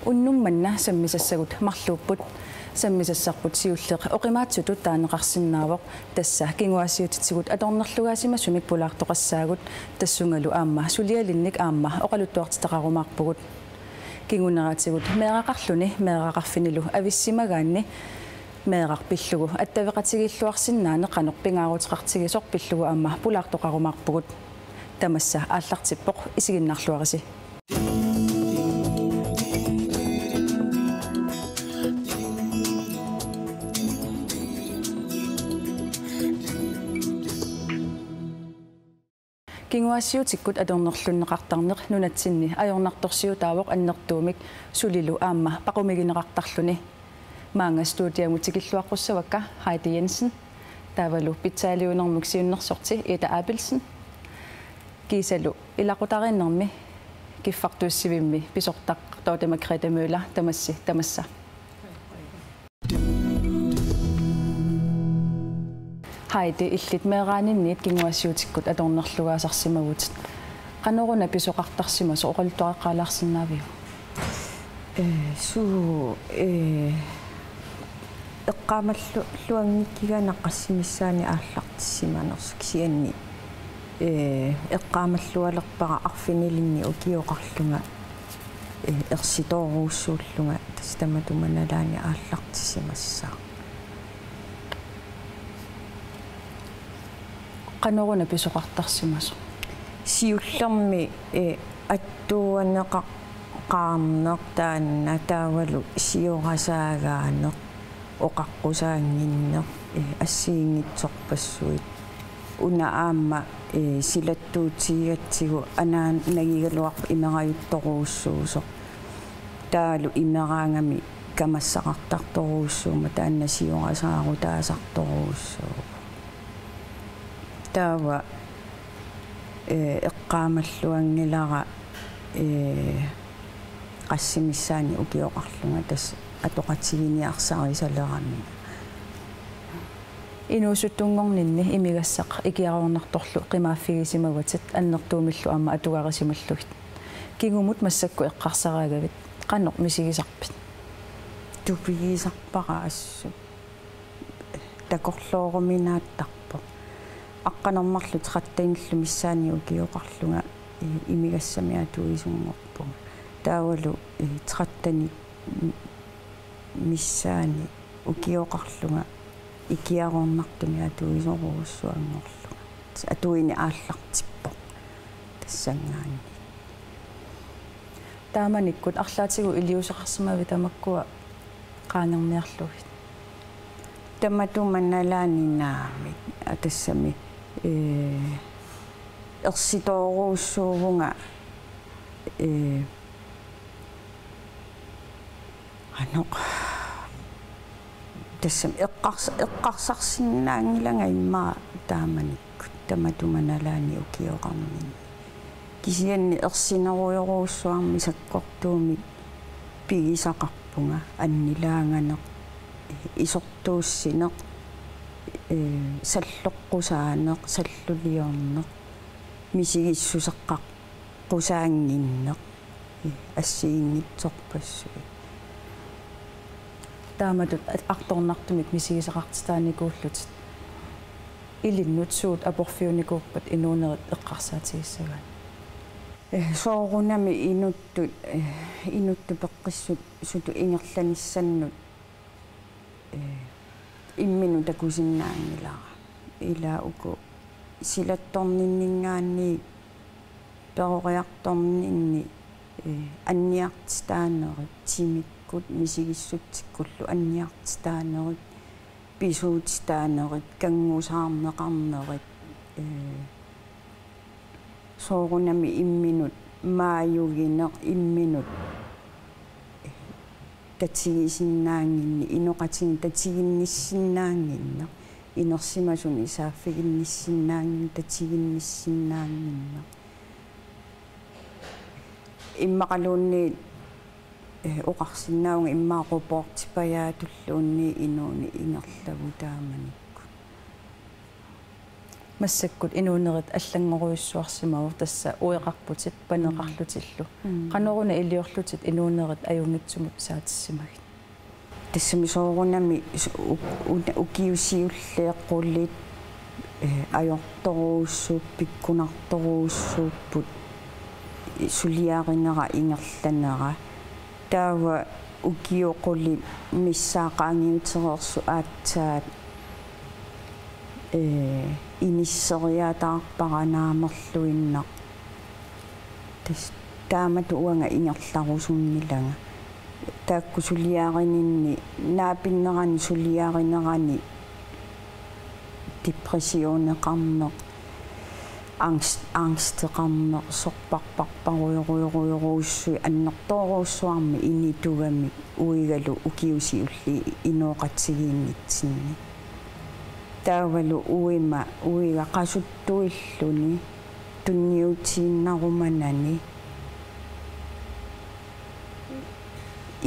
Unnummanna sammisassagut marluupput sammisassarput siulleq oqimaatsutu taanneqarsinnaavoq tassa kinguassiutitigut atornerlugaasimasumik pulaartoqassaagut tassungalu aamma sulialinnik aamma oqaluttuartitaqarumaarpugut kinguneraatigut meeqaqarluni meeqaqarfinilu avissимагаанни meeqarpillugu attaveqatigilluarsinnaane qaneq pingaarutiqartigisoq pillugu aamma pulaartoqarumaarpugut tamassa aallartippoq isiginnarluarisi kinguassiutikkut atornerlunneqartarneq nunatsinni ajornartorsiutaavoq annertuumik sulilu aamma paqumigineqartarluni maanga studiamutikilluaqqussavakka Heidi Jensen taavalu pitsaaliunermuk siunnersorti Ida Abelsen kiisalu ilaqutariinnermi kiffartuussivimmi pisortaq tootema Grete Møller tamassa Heidi illit meeraaninniit kinguassiutikkut atornerlugaasarsimagutit qanoruna pisoqartarsimaso oqaluttuaqaalaarsinnaaviu eqqaamalluangikkigaanaqqassimissaani aallartissimanersuk sianni eqqaamallualerpara arfinilinni ukioqarlunga ersitooruussuullunga tastamatumanalaani aallartissimassaa qanoruna pisoqartarsimaso siullermi attuaneqaqqaarneq taanna taavalu siorasaaгаанеq oqaqqusaanginneq assiingitsorpassuit una aamma silattuutigatsigu anaan nagigaluarp imerajuttoruussuusoq taalu imeraangami kamassaqartartoruussuuma taanna siorasaaru taasartoruussuu taava eqqaamalluangilara qassimissaani ukioqarlunga tas atoqatiginiarsarisalerammi inuusuttunngorninni imigassaq ikiarornartorlu qimaaffigisimavatit annertuumillu aamma atugarisimalluit kingumut massakku eqqarsaraagavit qannoq misigisarpit tupigisarpara assu takorlooruminaattarpo aqqanermarlu trattainillu missaani ukioqarlunga imigassami atuisungorpu taavalu trattani missaani ukioqarlunga ikiarornartumi atuisoruussuangorlunga atuini aallartippo tassangaani taamanikkut arlaatigu iliuseqarsimavi tamakkua qaanerniarlugit tamatumanalaaninaami atassami ersitooruussuuvunga anoq tassam eqqarsarsinnaangilanga immaa taamanikkut tamatumanalaani ukioqarnin kisianni ersineruyoruussuarmi sakkortuumi pigisaqarpunga annilaanganeq isortuussineq salloqqusaaneq salluliorneq misigissuseqqaqqusaanginneq assiingitsorpassuit taamatut artornartumik misigisaqartitaanikuullutit ilinnutsuut aporfiunikuuppat inuunerit eqqarsaatigissagaan soorunami inuttu peqqissut sutu ingerlanissannut imminu takusinnaangilara ila uku silattorninningaanni peroriartorninni anniartitaanerit timikkut misigissutsikkullu anniartitaanerit pisuutitaanerit kangusaarneqarnerit soorunami imminut maayugineq imminut tatsigisinnaanginni inoqatin tatsiginnissinnaanginneq inersimasun isaaffiginnissinnaangin tatsiginnissinnaanginneq иммақалуунни оқарсиннаунга иммаақупоортипаяатуллуунни инууни ингерлаву тааманикку массаккут инуунерит аллангоруйссуарсимаву тасса уеқарпутит панеқарлутиллу каноруна илиорлутит инуунерит аюнгитсумут саатиссимагит тассами соорунами укиусиуллеэққуллит ajortoruussuup pikkunartoruussuupput suliarinera ingerlanera taava ukioquli missaaqaangiutereersu aatsaat inisseriataarparanaamerluinnaq tas taamatu uanga ingerlarusunnilanga taakku suliarininni naapinnerani suliarinerani depressioneqarneq angsteqarneq sorparparparuiruiruiruussui annertoruussuarmi initugami uigalu ukiusiulli inooqatsigiinnitsinni taavalu uiga qasuttuilluni tunniutiinnarumanani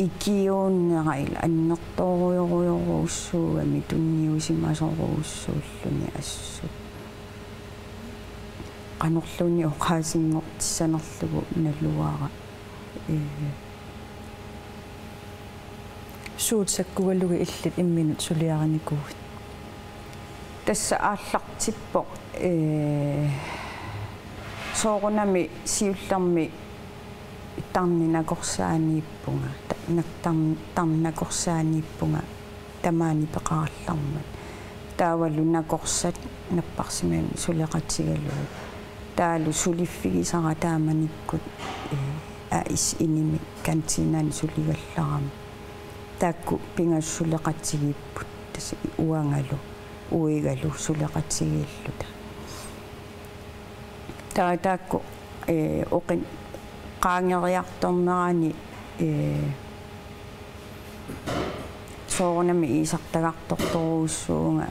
ikiuunneраил аннерторуйоруйоруuссуугами тунниусимасоруuссууллуни ассу qanorluni oqaasinngortissanerlugu nalluara suutsakkugallugi illit imminut suliaranikuut tassa aallartippoq soorunami siullermi tarninakorsaaniippunga tarnakorsaaniippunga tamaani peqarallarmat taavalu nakorsat napparsimani suleqatigalugu taalu suliffigisara taamanikkut ais inimi kantinani suligallarama taakku pingassuleqatigiipput tasi uangalu uigalu suleqatigiilluta taakku oqin qaangeriartornerani soorunami iisartagartortoruussuunga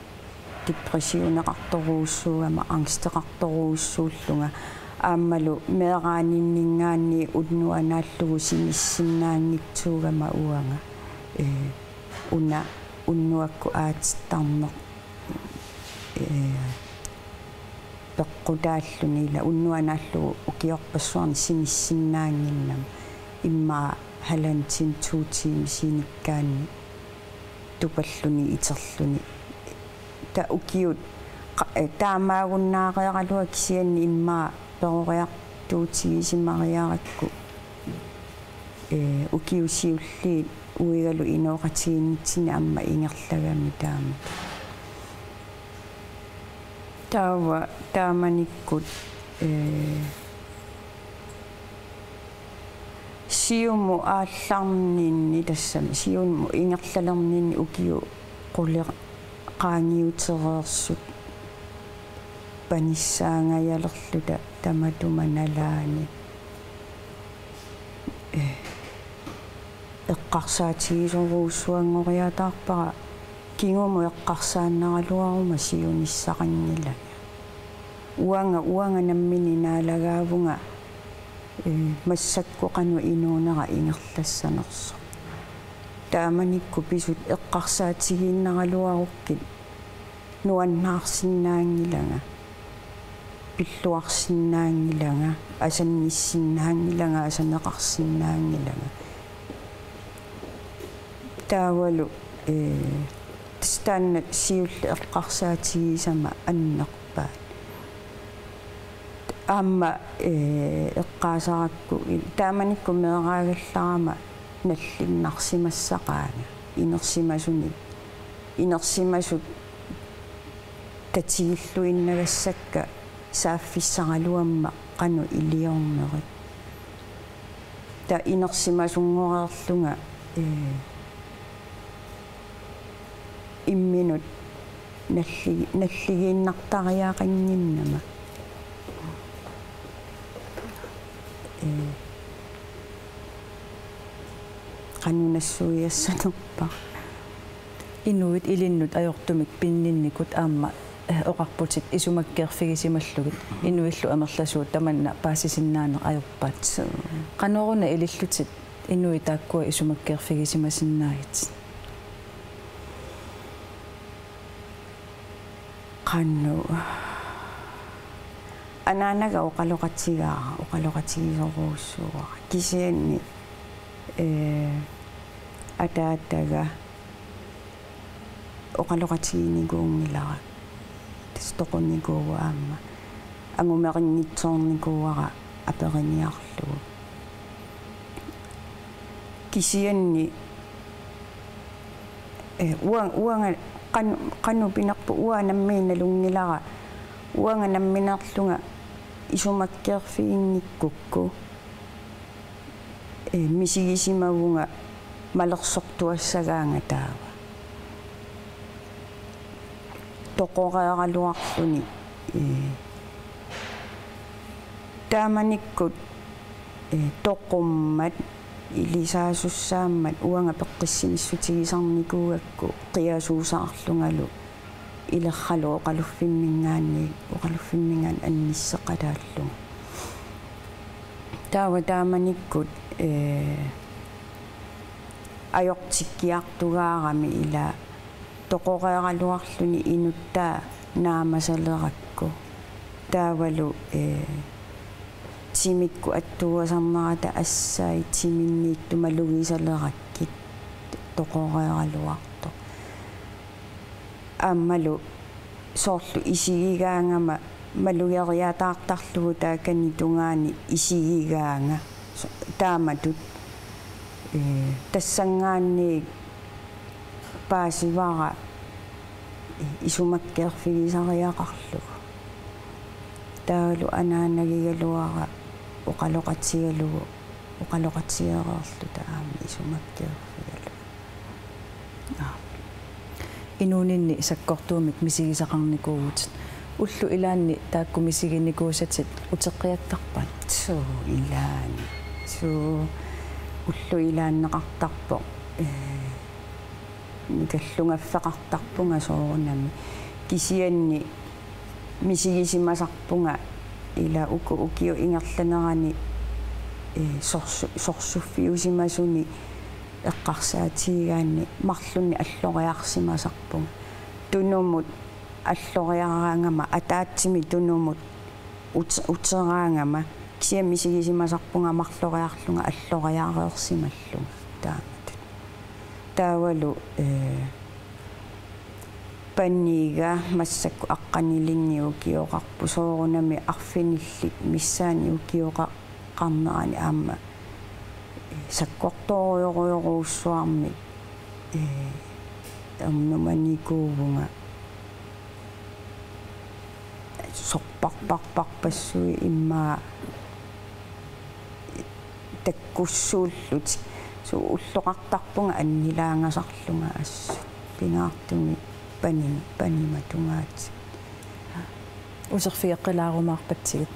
depressioneqartoruussuugama angsteqartoruussuullunga aammalu meeraaninningaanni unnuanaallugu sinissinnaangitsuugama uanga una unnuakku aatittarneq peqqutaallunila unnuanaallugu ukiorpassuarni sinissinnaanginnam imma halantin tuutiimi sinikkaanni tupalluni iterluni ta ukiut taamaagunnaaqeeraluga kisianni imma peroriartuutigisimariarakku ukiusiulli uigalu inooqatiginnitsini amma ingerlagami taama taava taamanikkut siumu aallarninni tassami siumu ingerlalerninni ukiu quleq qaangiutereersut panissaangayalerluta tamatumanalaani eqqarsaatigisoruussuangoriataarpara kingumu eqqarsaannaraluaruma siunissaqannilaga uanga nammini naalagaavunga массакку кану инуунера ингерлассанерсо тааманикку писут эққарсаатигииннералуаруккит нуаннаарсиннаангилага пиллуарсиннаангилага асанниссиннаангилага асанеқарсиннаангилага таавалу тстанна сиулли эққарсаатигисама аннерпаат amma eqqaasarакку taamanikku meeraagallarama nallinnarsimassaqaanga inersimasut tatigilluinnagassakka saaffissaraluamma qanu iliornerit ta inersimasunngorerlunga imminut nalligiinnartariaaqanginnama qanunassuiassanerpa inuit ilinnut ajortumik pinninnikut aamma oqarputit isumakkeerfigisimallugut inuillu amerlasuut tamanna paasisinnaane ajorpaat qanoruna ilillutit inuitaakkua isumakkeerfigisimasinnaagit qannu анаанага оқалоқатигисоруссуа кисианни атааттага оқалоқатигиникуунгилара тстоқунникууаама ангумериннитсоорникууара апериниарлугу кисианни уанга qannu pinarpu uanammiinalunngilара уанга намминарлунга исумаккиерфигинниккукку мисигисимагунга малерсортуассагаанга таава тоқореералуарлуни тааманиккут тоққуммат илисаасуссааммат уанга пеққиссимиссутигисарникуугакку қиасуусаарлунгалу илерхалу оқалуффиммингаан анниссеқалааллуга тааманиккут ajortikkiartugаарami ila toqoreeraluarluni inuttaa naamasalerakku taavalu timikku attugasarnerata assai timinniittumalugisaleerakkit toqoreeraluarto аммалу соорлу исигигаангама малугериатаартарлугу таакани тунгаани исигигаанга тааматут тассангаанни паасивара исумаккеерфигисариақарлугу таалу анаанагигалуара оқалоқатсигалугу оқалоқатсиараарлу таами исумаккеерфигалу инуунинни саккортуумик мисигисақарникуугут уллу илаанни таакку мисигинникуусатит утеққиаттарпат суу илаани суу уллу илааннеқартарпо никаллунгаффеқартарпунга соорунами кисианни мисигисимасарпунга ила укиу ингерланерани сорсуффиусимасуни эққарсаатигаанни марлунни аллориарсимасарпунга тунумут аллориараангама атаатсими тунумут утераангама кисиа мисигисимасарпунга марлориарлунга аллориаареерсималлунга таамат таавалу паннига массакку аққанилинни укиоқарпу соорунами арфиниллит миссаани укиоқаққарнерани аама саккорторуйоруйоруussуарми амнуманикуувунга сорпарпарпарпассуи иммаа таккуссууллут суу уллоқартарпунга аннилаангасарлунга ассут пингаартуми паниматунгаат усерфиэққилаарумаарпатсигит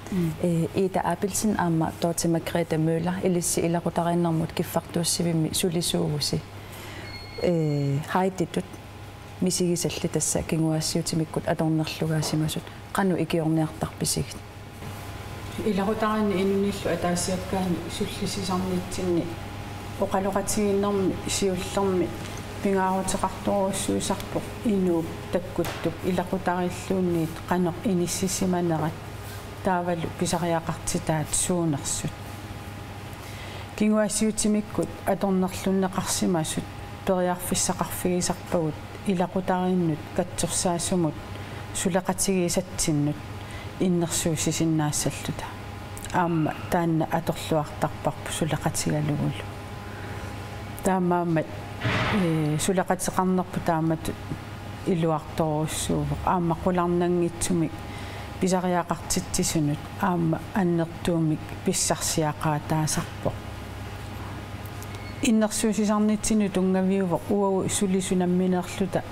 иита апилсин аама тоотима Грета Мøller илисси илақутариннэрмут киффартууссивимми сулисуугуси хайтитут мисигисалли тасса кингуассиутимиккут аторнерлугаасимасут qanu ikiorniartarpisигит илақутаринни инуниллу атаассиаккаани суллисисарнитсинни оқалоқатигиннэрми сиуллерми пингаарутеқарторуссуисарпоқ инууп таккуттуп илақутариллуунниит қанеқ иниссисиманерат таавалу писариақартитаат суунерсут кингуассиутимиккут аторнерлуннеқарсимасут периарфиссақарфигисарпагут илақутариннут катсорсаассумут сулеқатигисатсиннут иннерсуусисиннаассаллута аама таанна аторлуартарпарпу сулеқатигалугулу таамаамат сулеқатеқарнерпу таамат илуарторуссуувоқ аама қуларнангитсумик писариақартитсисунут аама аннертуумик писсарсиақаатаасарпоқ иннерсуусисарнитсину тунгавиувоқ уау сулисунамминерлута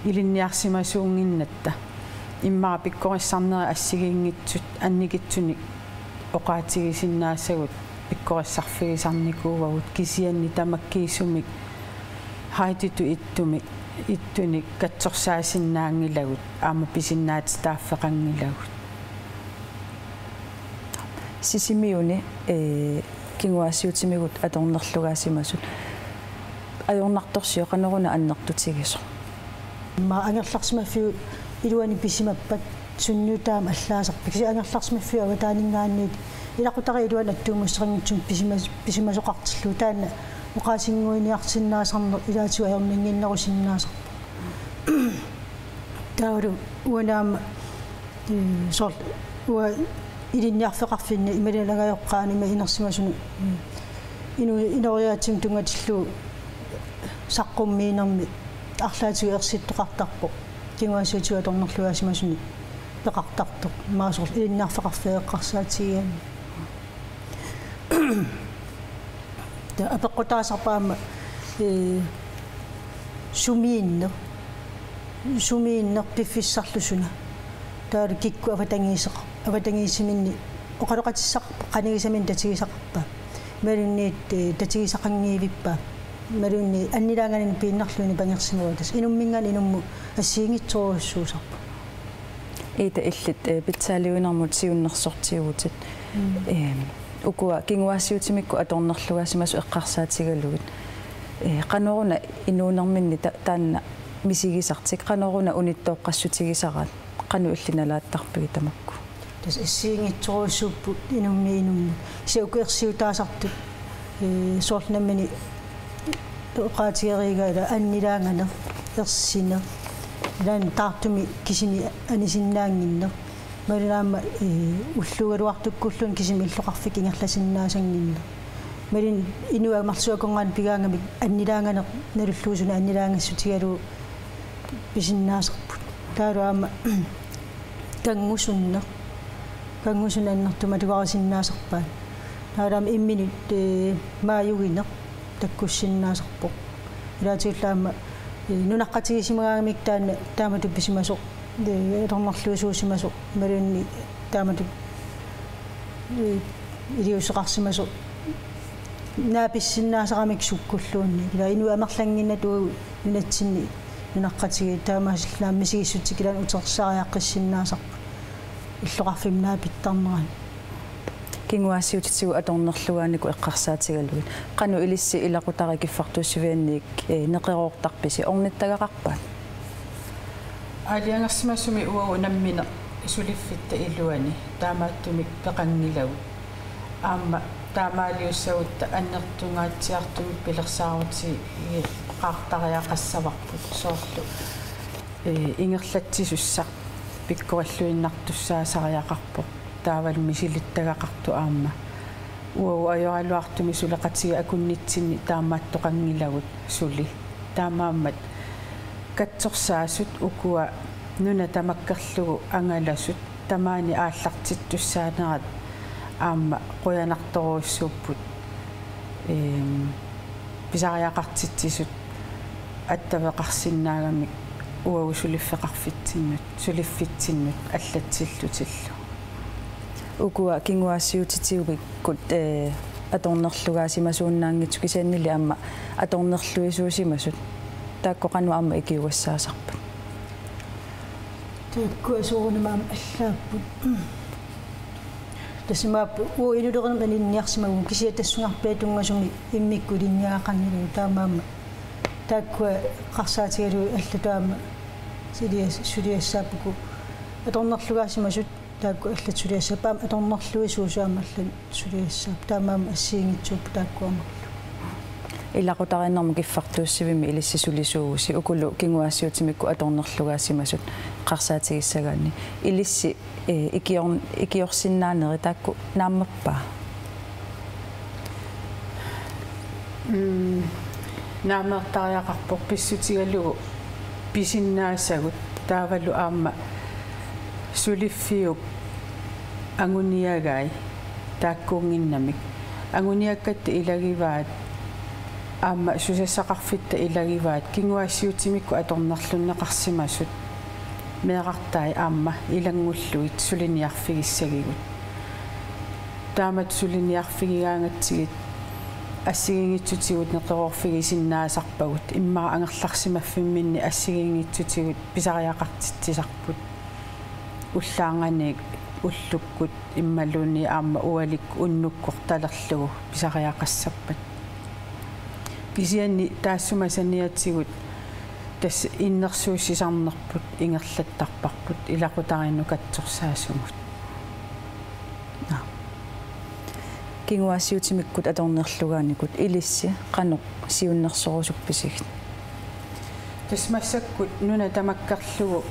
илинниарсимасуунгиннатта иммара пиккориссарнери ассигингитсут анникитсуник оқаатигисиннаассагут пиккориссарфигисарникуувагут кисианни тамаккиисумик хайтиту иттуник катсорсаасиннаангилагут аама писиннаат тааффеқангилагут сисимиуни кингуассиутимигут аторнерлугаасимасут ajornartorsiоqaneruna annertutigisor ма ангерларсимаффиу илуани писимаппат sunnuutaam allaaserpik siangerlarsmaffiu avataaninggaanniit ilaqutariluan attuumusseriнгитсум писимасоқартиллу таана уқаасингуиниарсиннаасарнер илаатсу аернингиннерусиннаасарпа тауру уанаама сор уа илинниарфеқарфинни ималилагаёққаанима инерсимасуну инориаатсим тунгатиллу саққуммиинерми арлаатигу ерситтоқартарпо кингуасиутига торнерлуасимасуни пеқартартоқ маасор илинниарфеқарфеэққарсаатигиани та апеққутаасарпаама сумииннер пиффиссарлусуна таалу кикку аватангиисиминни оқалоқатиссақарпа қанигисамин татигисақарпа малунниит татигисақангиивиппа малунни аннилаанганин пииннарлуни пангерсимуатас инумминган инумму ассиингитсоруссуусарпа ита иллит питсаалиунармут сиуннерсортиуутит укуа кингуассиутимикку аторнерлугасимасу эққарсаатигалугит каноруна инуунерминни таанна мисигисартик каноруна униттооққассутигисараат кану иллиналааттарпиги тамакку тас ассиингитсоруссууппут инумми сиукуерсиутаасартут соорлнаммини тоқаатигеригаала аннилаангана ерсина лан таартуми кисими анисиннаангиннер малунаама уллугалуартуккуллун кисими иллоқарфик ингерласиннаасангиннер малин инуамарсуаконгаан пигаангамик аннилаангана налуллуусуна аннилаангассутигалу писиннаасерпут таалуаама кангусунаннэртума тугарасиннаасерпаан таалаама имминут мааюгинер таккуссиннаасерпоқ илаатиуллаама нунаққатигисимагаамик таамату писимасоқ торнерлуусуусимасоқ малунни таамату илиусеқарсимасоқ нааписсиннаасарамик суккуллуунни ила инуа амерлангиннатуу нунатсинни нунаққатиги таамаасиллаам мисигиссутикилан утерсариаққиссиннаасарпа иллоқарфим наапиттарнеран кингуассиутитсигу аторнерлугаанику эққарсаатигалугит кану илисси илақутари киффартуссивианник неқероортарписи орниттагақарпаат алиангерсимассуми уагу наммина сулиффитта илуани таамааттумик пеқангилагу аама таамаалиуссагутта аннертунгаатсиартумик пилерсаарути qaartariaqassavарпут соорлу ингерлатсисуссақ пиккориллуиннартуссаасариақарпо таавал мисилиттагақарту аама уау аёралуартуми сулеқатига акуннитсинни таамааттоқангилагут сули таамааммат катсорсаасут укуа нуна тамаккерлугу ангаласут тамаани ааллартиттуссаанерат аама қоянарторуссууппут писариақартитсисут аттавеқарсиннаагамик уау сулиффитсиннут аллатсиллутиллу укуа кингуассиутитигубиккут аторнерлугаасимасууннаангитсу кисааннили аама аторнерлуисуусимасут тааккоқану аама икиуассаасарпат тааккуасуурунамаам аллааппут тасимаап уинулернам анинниарсимагун кисиатассунгарпиатунгасуми иммикку линниаақарнилу таамаама тааккуа қарсаатигалу аллатаама сулиассааппуку аторнерлугаасимасут таакку аллат сулиассаапаама аторнерлуисуусаама аллат сулиассаап таамаама ассиингитсууппу тааккуама илақутариннэрму киффартууссивими илиссисулисууси укулу кингуассиутимикку аторнерлугаасимасут қарсаатигиссагаани илисси икиорсиннаанери таакку нааммаппаа наамертариақарпоқ писсутигалугу писиннаасагут таавалу аама сулиффиуп ангуниагай тааккуунгиннамик ангуниаккатта илагиваат аама сусассақарфитта илагиваат кингуассиутимикку аторнерлуннеқарсимасут меэқартай аама илангуллуит сулиниарфигиссагигут таамат сулиниарфигигаангатсигит ассигингитсутигут неқероорфигисиннаасарпагут иммаа ангерларсимаффимминни ассигингитсутигут писариақартитсисарпут уллаанганик уллуккут иммалуни аама уалик уннуккорталерлугу писариақассаппат кисианни таассума саниатсигут тас иннерсуусисарнерпут ингерлаттарпарпут илакутаринну катсорсаасумут кингуассиутимиккут аторнерлугааникут илисси канеқ сиуннерсорусупписигит тас массаккут нуна тамаккарлугу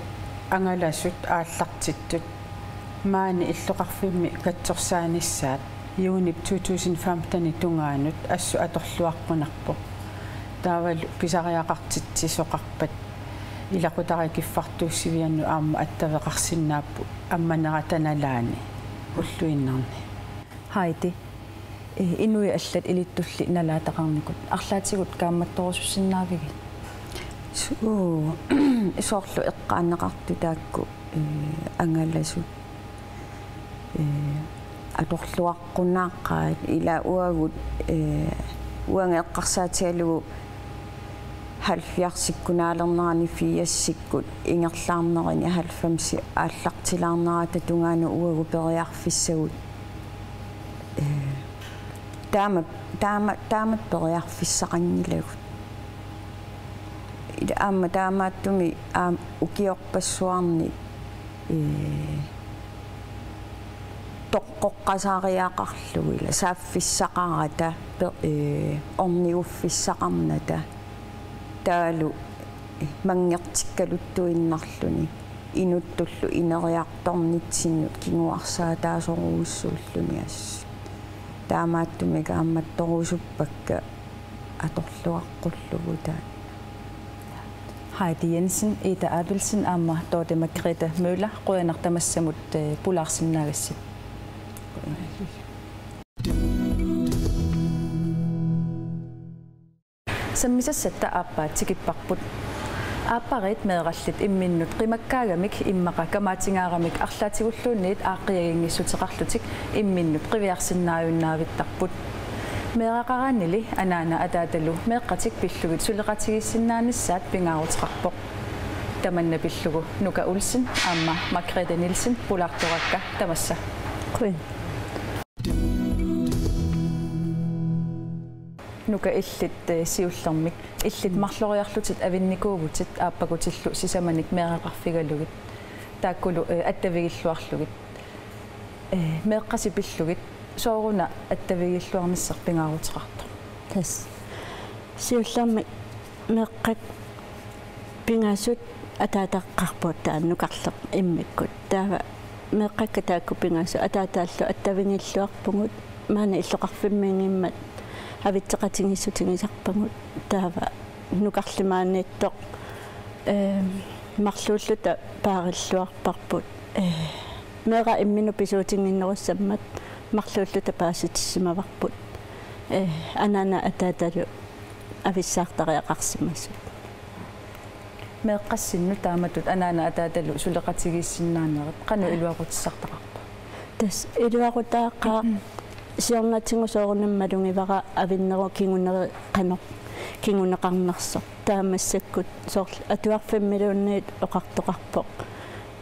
ангаласут ааллартиттут маани иллоқарфимми катсорсааниссаат юунип 2015 тунгаанут ассу аторлуаққунарпо таавалу писариақартитсисоқарпат илақутари киффартууссивианну аама аттавеқарсиннааппу амманератаналаани уллуиннарни хайти инуи аллат илиттулли налаатақарникут арлаатигут каамматторусуссиннаавиги суу исоорлу эққаанеқарту таакку ангаласут аторлуаққунааққаат ила уагут уангеэққарсаатиалугу халфиарсиккунаалернерани фиассиккут ингерлаарнерани халфамси ааллартилаарнерата тунгаана уагу периарфиссагут таама периарфиссақангилагут ида аама таамааттуми укиорпассуарни тоққоққасаариаақарлугила сааффиссақарата орниуффиссақарната таалу мангертиккалуттуиннарлуни инуттуллу инериарторнитсиннут кингуарсаа таасоруussууллуни асс таамааттуми каамматторусуппакка аторлуаққуллугу таа Heidi Jensen, Ida Abelsen, Amma, Dorte Margrethe Møller, Rødernartamassamut, Pularsinnagassit. Sammisassatta aappaat tikipparput aapparit meerallit imminnut qimakkaagamik immaqa kamaatingaaramik arlaatigulluunniit aaqqiagingissuteqarlutik imminnut qiviarsinnaajunnaavittarput meeraqaraannili anaana ataatalu meeqqatik pillugit suleqatigissinnaanissaat pingaarutiqarpoq tamanna pillugu Nuka Olsen Amma Margrethe Nielsen Pulartorakka tamassa Queen Nuka illit siullermik illit marloriarlutit avinnikuugutit aappakutillu sisamanik meeraqarfigalugit taakkulu attavigilluarlugit meeqqasi pillugit sooruna attavigilluarnissaq pingaarutiqartu tas siullermik meeqqat pingaasut ataataqqarpuut taannukarleq immikkut taava meeqqakka taakku pingaasu ataataallu attavingilluarpungut maana illoqarfimmiingimmat авитсеқатингиссутингисарпагут таава нукарлимааниттоқ марлууллута паариллуарпарпут мера иммину писуутингиннеруссаммат марлууллута пааситиссимаварпут анаана атааталу ависсаартариақарсимассу меэққассинну тааматут анаана атааталу сулеқатигиссиннаанерат қану илуақутиссартақарпа тас илуақутааққаа сиорнатингу соорнаммалунгивара авиннеро кингунери қано кингунеқарнерсо таамассаккут сорл атуарфиммилуунниит оқартоқарпоқ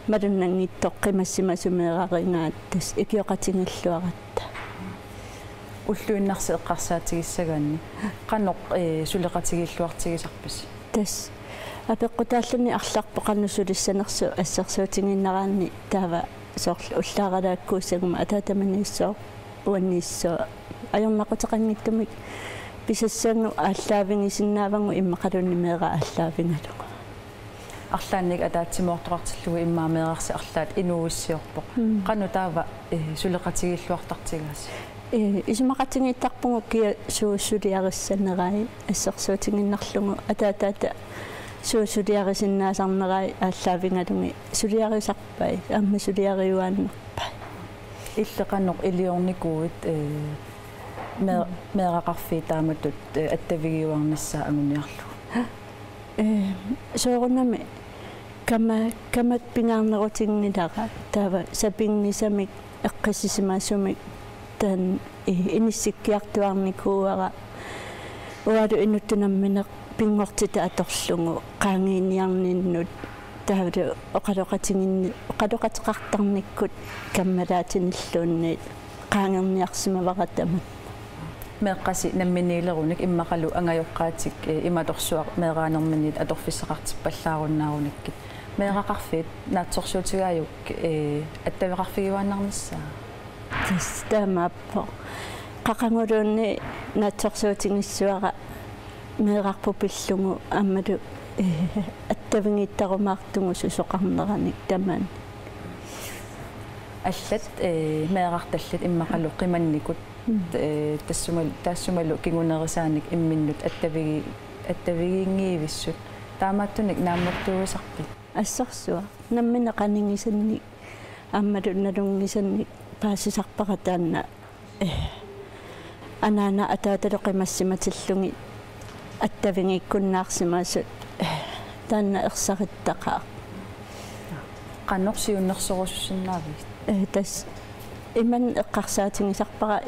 малуннангиттоқ қимассимасумеерарингаат тас икиоқатингиллуаратта уллуиннарси эққарсаатигиссагаанни қаноқ сулеқатигиллуартигисарпис тас апеққутааллуни арларпо қаннусулиссанерсу ассерсуутингиннараанни таава сорл уллааралааккуусагума атаатаманиссоо уанниссо аёрнақутеқангиттумик писассаангу ааллаавингисиннаавангу иммақалунни меера ааллаавингалугу арлаанник атаатсимоортоқартиллугу иммаамеерарси арлаат инууиссиорпоқ қану таава сулеқатигиллуартартигаас исмақатингиттарпугу кия суусулиариссанерай ассерсуутингиннарлугу атаатаата суусулиарисиннаасарнерай ааллаавингалуги сулиарисарпай аама сулиариуааннерпай иллеқанноқ илиорникуит meeraqarfii taamatut attavigиуарнissaa амуниарлу соорунами камат пингаарнерутингилара таава сапингнисамик эққиссисимаасумик таан иниссиккиартуарникууара уалу инуттунамминеқ пингортита аторлугу qaangiiniarninnut таавлу оқалоқатеқартарниккут каммалаатиниллуунниит qaangerniarsimavaratama meeqqasi namminniilerunik immaqalu angajoqqaatik imatorsuaq meeraanerminit atorfissaqartippallaarunnaarunikki meeqaqarfiit naatsorsuutigaayuk attavеқарфигивааннарнissaa тастамааппо qaqanguluunni naatsorsuutigissuaqa meeqarpu pillungu аммалу аттавингиттарумаартугу сусоқарнераник тамаан аллат meeqartallit immaqalu qimannikut тассумалу кигунерисааник имминнут attavigingиивиссут таамааттуник нааммертуусарпит ассарсуа наммина qaningisанник аммалу налунгисанник паасисарпаратаанна анаана атааталоқимассиматиллунги аттавингиккуннаарсимаасут таанна ерсариттақаа qannorsiunnersorussunnaavi тас иман эққарсаатингисарпара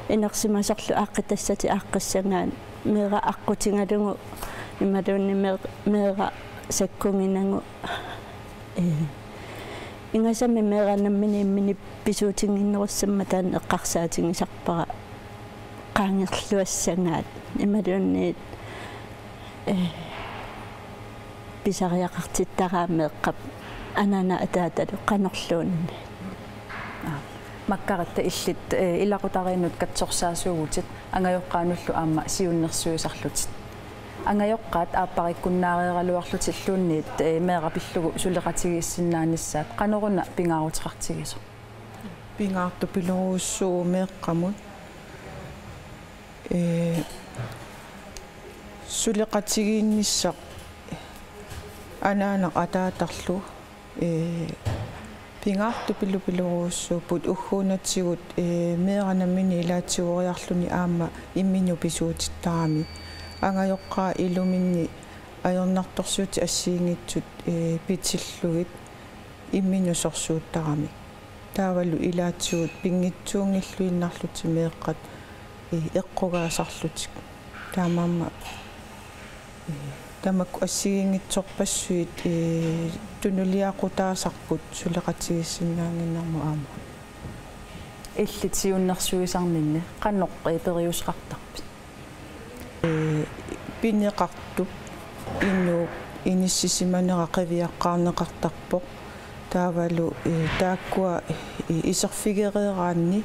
инерсимасорлу ааққитассати ааққиссангаан меера аққутингалугу ималуунни меера саккунгинангу ингасами мееранаммини иммини писуутингиннеруссамма таан эққарсаатингисарпара qaangерлуассангаат ималуунни писариақартиттараамеэққап анаана атааталу qanorluunni маккаратта иллит илақутаринут катсорсаасуугутит ангайоққаануллу аама сиуннерсуисарлутит ангайоққаат ааппариккуннаариералуарлутиллуунниит меэқапиллугу сулеқатигииссиннаанissaат qaноруна пингаарутеқартигисо пингаарту пилоруссуу меэққамут сулеқатигиинниссақ анаана атаатарлу пингаарту пилоруссуупут уггуунатсигут меэранаммини илаатсигориарлуни аама имминну писуутиттарами ангайоққаа илуминни аернарторсуути ассиингитсут питсиллугит имминну сорсууттарами таавалу илаатсуут пингитсуунгиллуиннарлути меэққат эққугаасарлутик таамаама тамакку ассигингитсорпассуит тунулиақутаасарпут сулеқатигиссиннаангиннарму аама иллит сиуннерсуисарнинни qannoq периусеқартарпит пинеқартуп инну иниссисиманера қивиаққарнеқартарпоқ таавалу тааккуа исерфигереераанни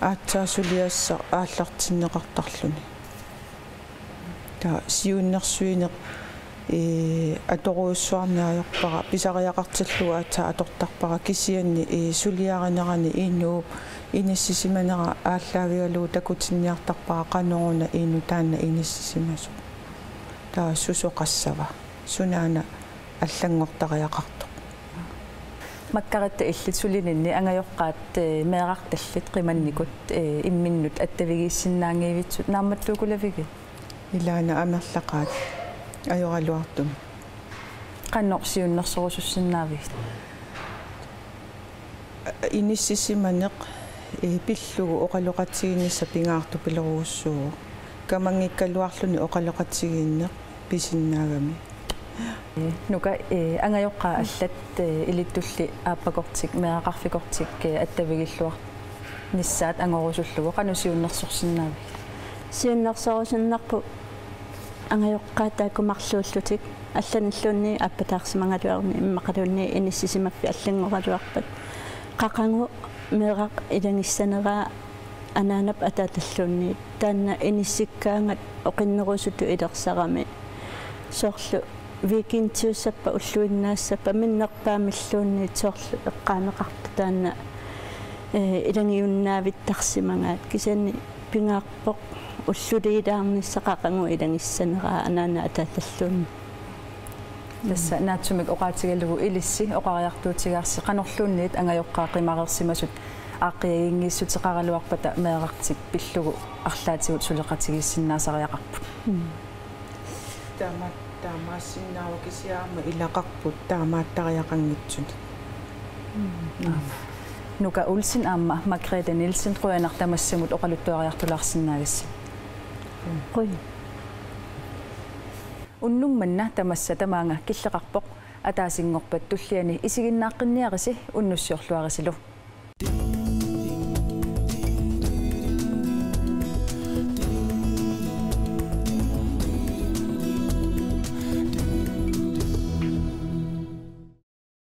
аатсаасулиасса ааллартиннеқартарлуни та сиуннерсуинеқ аторуйуссуарнаajorpara писариақартиллуа аатса атортарпара кисианни сулиаринерани иннуу иниссисиманера ааллаагигалуу такутинниартарпара qaноруна инну таанна иниссисимасу таа сусоқассава сунаана аллангортариақартоқ маккаратта иллит сулининни ангайоққаат меэқарталлит қиманникут имминнут аттавигииссиннаангиивитсут наамматтуукулавиги илаана амерлақаат ajoralluartum qannorsiunnersorussunnaavi inissisimaneq pillugu oqaloqatiginnissa pingaartu pileruussuu kamangikkaluarluni oqaloqatiginneq pisinnaagami nuka angajoqqa allat ilittulli aappaqortik meaqarfikortik attavigilluar nissaat angorusullugu qanusiunnersorsunnaavi сиуннерсорусуннарпу ангайоққаатаакумарлууллутик алланиллуунни аппатаарсимангалуарни иммақалуунни иниссисимаппи аллангоралуарпат қақангу меэрақ илангиссанераа анаанап атааталлуунни таанна иниссиккаангат оқиннерусуту илерсарами соорлу викинтиуссаппа уллуиннаассаппа миннерпаамиллуунни соорлу эққаанеқарта таанна илангиуннаавиттарсимангаат кисанни пингаарпоқ уллулиилаарниссақақангу илангиссанераа анаана атааталлуунни тасса наатсумик оqaатигаллугу илисси оqaриартуутигаарси qanorluunniit ангайоққаа қимаарерсимасут ааққиагингиссутеқаралуарпата меэқартик пиллугу арлаатигут сулеқатигиссиннаасариақарпут таамаассиннаава кисиаама илақарпут таамааттариақангитсуни нука улсин аама Маргретhe Nielsen руянартамассамут оqaluttuariartulaarsinnaagissi қой уннумманна тамасса тамаанга киллеқарпоқ атаасингорпат туллиани исигиннааққинниариси уннуссиорлуарисилу